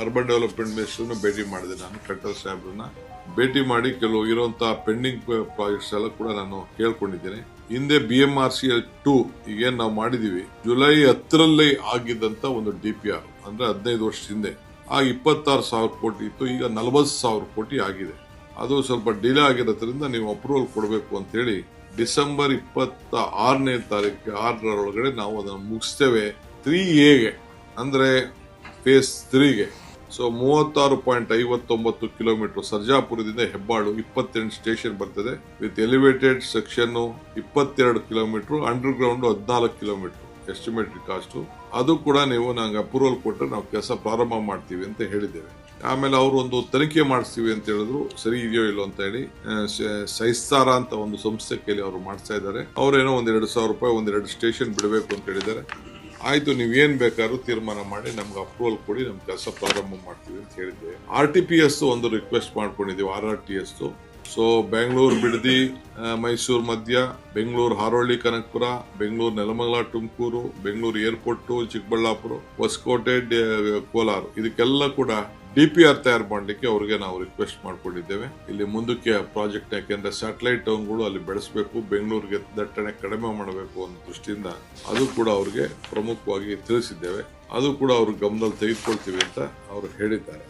Urban development ಮಿನಿಸ್ಟರ್ನ ಭೇಟಿ ಮಾಡಿದೆ ನಾನು, ಖಟ್ಟರ್ ಸಾಹೇಬ್ರನ್ನ ಭೇಟಿ ಮಾಡಿ ಕೆಲವು ಇರುವಂತಹ ಪೆಂಡಿಂಗ್ ಪ್ರಾಜೆಕ್ಟ್ಸ್ ಎಲ್ಲ ಕೂಡ ನಾನು ಕೇಳ್ಕೊಂಡಿದ್ದೇನೆ. ಹಿಂದೆ BMRCL-2 ಈಗೇನ್ ನಾವು ಮಾಡಿದೀವಿ, ಜುಲೈ 10ರಲ್ಲಿ ಆಗಿದ್ದಂತ ಒಂದು DPR ಅಂದ್ರೆ 15 ವರ್ಷದ ಹಿಂದೆ ಆ 26,000 ಕೋಟಿ ಇತ್ತು, ಈಗ 40,000 ಕೋಟಿ ಆಗಿದೆ. ಅದು ಸ್ವಲ್ಪ ಡಿಲೇ ಆಗಿರೋದ್ರಿಂದ ನೀವು ಅಪ್ರೂವಲ್ ಕೊಡಬೇಕು ಅಂತ ಹೇಳಿ ಡಿಸೆಂಬರ್ 26ನೇ ತಾರೀಕು 6ರೊಳಗಡೆ ನಾವು ಅದನ್ನು ಮುಗಿಸ್ತೇವೆ 3Aಗೆ ಅಂದ್ರೆ ಫೇಸ್ 3ಗೆ. ಸೊ 36.59 ಕಿಲೋಮೀಟರ್ ಸರ್ಜಾಪುರದಿಂದ ಹೆಬ್ಬಾಳು 28 ಸ್ಟೇಷನ್ ಬರ್ತದೆ with elevated section 22 kilometre, underground 14 kilometre estimated cost. ಅದು ಕೂಡ ನೀವು ನಂಗೆ ಅಪ್ರೂವಲ್ ಕೊಟ್ಟರೆ ನಾವು ಕೆಲಸ ಪ್ರಾರಂಭ ಮಾಡ್ತೀವಿ ಅಂತ ಹೇಳಿದ್ದೇವೆ. ಆಮೇಲೆ ಅವರು ಒಂದು ತನಿಖೆ ಮಾಡಿಸ್ತೀವಿ ಅಂತ ಹೇಳಿದ್ರು, ಸರಿ ಇದೆಯೋ ಇಲ್ಲೋ ಅಂತ ಹೇಳಿ ಸೈಸ್ತಾರ ಅಂತ ಒಂದು ಸಂಸ್ಥೆ ಕೈಲಿ ಅವರು ಮಾಡಿಸ್ತಾ ಇದ್ದಾರೆ. ಅವರೇನೋ 1,200,000 ರೂಪಾಯಿ 2 ಸ್ಟೇಷನ್ ಬಿಡಬೇಕು ಅಂತ ಹೇಳಿದ್ದಾರೆ. ಆಯ್ತು, ನೀವೇನ್ ಬೇಕಾದ್ರೂ ತೀರ್ಮಾನ ಮಾಡಿ ನಮ್ಗೆ ಅಪ್ರೂವಲ್ ಕೊಡಿ, ನಮ್ ಕೆಲಸ ಪ್ರಾರಂಭ ಮಾಡ್ತೀವಿ ಅಂತ ಹೇಳಿದ್ದೇವೆ. RTPS ಒಂದು ರಿಕ್ವೆಸ್ಟ್ ಮಾಡ್ಕೊಂಡಿದ್ದೀವಿ, RRTS. ಸೊ ಬೆಂಗಳೂರು ಬಿಡದಿ ಮೈಸೂರು ಮಧ್ಯ, ಬೆಂಗಳೂರು ಹಾರೋಳ್ಳಿ ಕನಕಪುರ, ಬೆಂಗಳೂರು ನೆಲಮಂಗಲ ತುಮಕೂರು, ಬೆಂಗಳೂರು ಏರ್ಪೋರ್ಟ್ ಚಿಕ್ಕಬಳ್ಳಾಪುರ, ಹೊಸಕೋಟೆ ಕೋಲಾರ, ಇದಕ್ಕೆಲ್ಲ ಕೂಡ DPR ತಯಾರು ಮಾಡಲಿಕ್ಕೆ ಅವ್ರಿಗೆ ನಾವು ರಿಕ್ವೆಸ್ಟ್ ಮಾಡ್ಕೊಂಡಿದ್ದೇವೆ. ಇಲ್ಲಿ ಮುಂದಕ್ಕೆ ಪ್ರಾಜೆಕ್ಟ್, ಯಾಕೆಂದ್ರೆ ಸ್ಯಾಟಲೈಟ್ ಟೌನ್ಗಳು ಅಲ್ಲಿ ಬೆಳೆಸಬೇಕು, ಬೆಂಗಳೂರಿಗೆ ದಟ್ಟಣೆ ಕಡಿಮೆ ಮಾಡಬೇಕು ಅನ್ನೋ ದೃಷ್ಟಿಯಿಂದ ಅದು ಕೂಡ ಅವ್ರಿಗೆ ಪ್ರಮುಖವಾಗಿ ತಿಳಿಸಿದ್ದೇವೆ. ಅದು ಕೂಡ ಅವ್ರ ಗಮನದಲ್ಲಿ ತೆಗೆದುಕೊಳ್ತೀವಿ ಅಂತ ಅವರು ಹೇಳಿದ್ದಾರೆ.